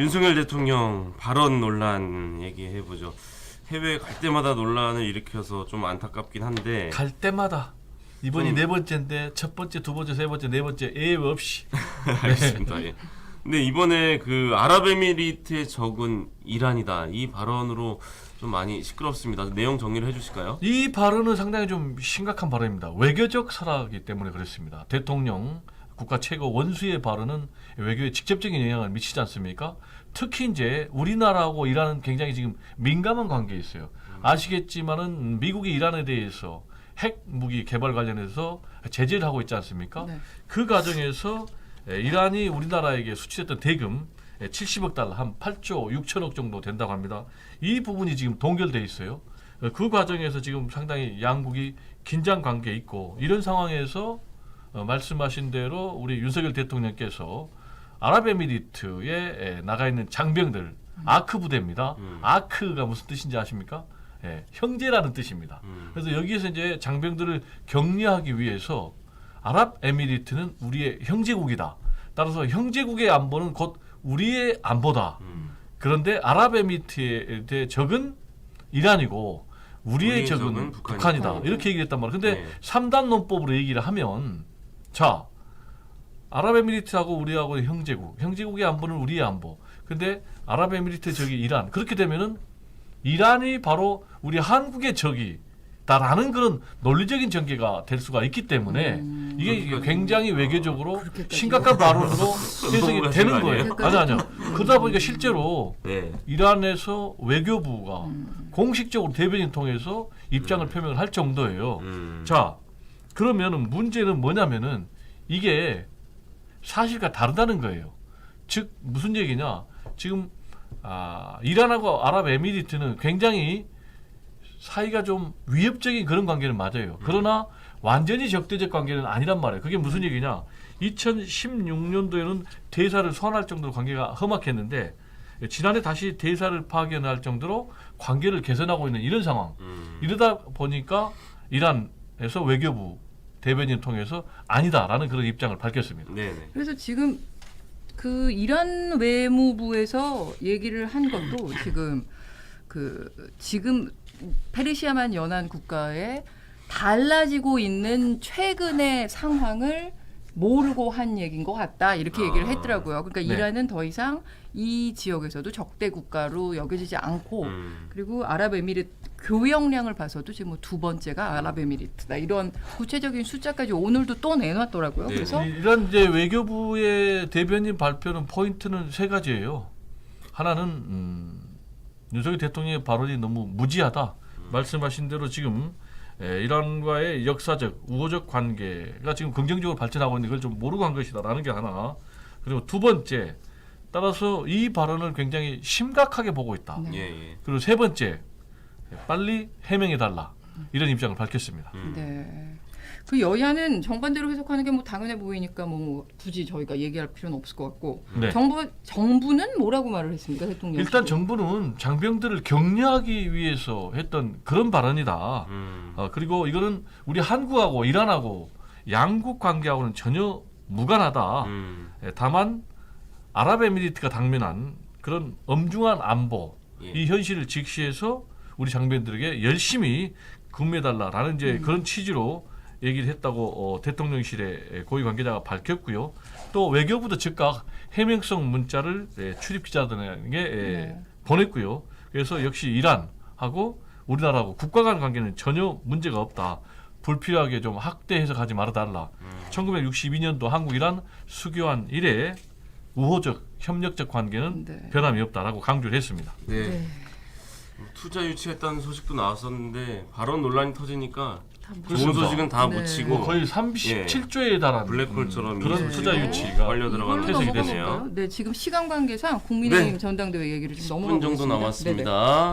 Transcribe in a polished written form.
윤석열 대통령 발언 논란 얘기해보죠. 해외 갈 때마다 논란을 일으켜서 좀 안타깝긴 한데 갈 때마다 이번이 네 번째인데 첫 번째, 두 번째, 세 번째, 네 번째 예외 없이. 알겠습니다. 예. 근데 이번에 그 아랍에미리트에 적은 이란이다 이 발언으로 좀 많이 시끄럽습니다. 내용 정리를 해주실까요? 이 발언은 상당히 좀 심각한 발언입니다. 외교적 설화이기 때문에 그렇습니다. 대통령 국가 최고 원수의 발언은 외교에 직접적인 영향을 미치지 않습니까? 특히 이제 우리나라하고 이란은 굉장히 지금 민감한 관계에 있어요. 아시겠지만은 미국이 이란에 대해서 핵 무기 개발 관련해서 제재를 하고 있지 않습니까? 네. 그 과정에서 이란이 우리나라에게 수출했던 대금 70억 달러, 한 8조 6천억 정도 된다고 합니다. 이 부분이 지금 동결돼 있어요. 그 과정에서 지금 상당히 양국이 긴장 관계에 있고 이런 상황에서 말씀하신 대로 우리 윤석열 대통령께서 아랍에미리트에 나가 있는 장병들 아크 부대입니다. 아크가 무슨 뜻인지 아십니까? 예, 형제라는 뜻입니다. 그래서 여기에서 이제 장병들을 격려하기 위해서 아랍에미리트는 우리의 형제국이다. 따라서 형제국의 안보는 곧 우리의 안보다. 그런데 아랍에미리트의 적은 이란이고 우리의 적은 북한이다. 이렇게 얘기를 했단 말이에요. 근데 네. 3단 논법으로 얘기를 하면 자 아랍에미리트하고 우리하고 형제국, 형제국의 안보는 우리의 안보. 근데 아랍에미리트 적이 이란. 그렇게 되면은 이란이 바로 우리 한국의 적이다라는 그런 논리적인 전개가 될 수가 있기 때문에 이게 굉장히 외교적으로 심각한 발언으로 해석이 되는 거예요. 아니요. 그러다 보니까 실제로 네. 이란에서 외교부가 공식적으로 대변인 통해서 입장을 표명을 할 정도예요. 자, 그러면은 문제는 뭐냐면은 이게 사실과 다르다는 거예요. 즉 무슨 얘기냐? 지금 이란하고 아랍에미리트는 굉장히 사이가 좀 위협적인 그런 관계는 맞아요. 그러나 완전히 적대적 관계는 아니란 말이에요. 그게 무슨 얘기냐? 2016년도에는 대사를 소환할 정도로 관계가 험악했는데 지난해 다시 대사를 파견할 정도로 관계를 개선하고 있는 이런 상황. 이러다 보니까 이란에서 외교부 대변인 통해서 아니다라는 그런 입장을 밝혔습니다. 네네. 그래서 지금 그 이란 외무부에서 얘기를 한 것도 지금 페르시아만 연안 국가에 달라지고 있는 최근의 상황을 모르고 한 얘기인 것 같다 이렇게 얘기를 했더라고요. 그러니까 네. 이란은 더 이상 이 지역에서도 적대 국가로 여겨지지 않고 그리고 아랍에미리트 교역량을 봐서도 지금 뭐 두 번째가 아랍에미리트다 이런 구체적인 숫자까지 오늘도 또 내놨더라고요. 네. 그래서 이런 이제 외교부의 대변인 발표는 포인트는 세 가지예요. 하나는 윤석열 대통령의 발언이 너무 무지하다. 말씀하신 대로 지금 이란과의 역사적 우호적 관계가 지금 긍정적으로 발전하고 있는데 그걸 좀 모르고 한 것이다라는 게 하나. 그리고 두 번째, 따라서 이 발언을 굉장히 심각하게 보고 있다. 네. 예. 그리고 세 번째, 빨리 해명해달라. 이런 입장을 밝혔습니다. 네. 그 여야는 정반대로 해석하는 게 뭐 당연해 보이니까 뭐 굳이 저희가 얘기할 필요는 없을 것 같고 네. 정부는 뭐라고 말을 했습니까, 대통령? 일단 정부는 장병들을 격려하기 위해서 했던 그런 발언이다. 그리고 이거는 우리 한국하고 이란하고 양국 관계하고는 전혀 무관하다. 다만 아랍에미리트가 당면한 그런 엄중한 안보 이 현실을 직시해서 우리 장병들에게 열심히 근무해달라라는 이제 그런 취지로 얘기를 했다고 대통령실의 고위 관계자가 밝혔고요. 또 외교부도 즉각 해명성 문자를 출입 기자들에게 보냈고요. 그래서 역시 이란하고 우리나라하고 국가 간 관계는 전혀 문제가 없다. 불필요하게 좀 학대 해석하지 말아달라. 1962년도 한국 이란 수교한 이래 우호적 협력적 관계는 변함이 없다라고 강조를 했습니다. 네. 투자 유치했다는 소식도 나왔었는데 발언 논란이 터지니까 좋은 소식은 다 묻히고 거의 37조에 달하는 블랙홀처럼 그런 투자 유치가 빨려 들어가는 이걸로 해석이 넘어가 되네요. 볼까요? 네, 지금 시간 관계상 국민의힘 전당대회 얘기를 좀 10분 넘어가고 정도 있습니다. 남았습니다.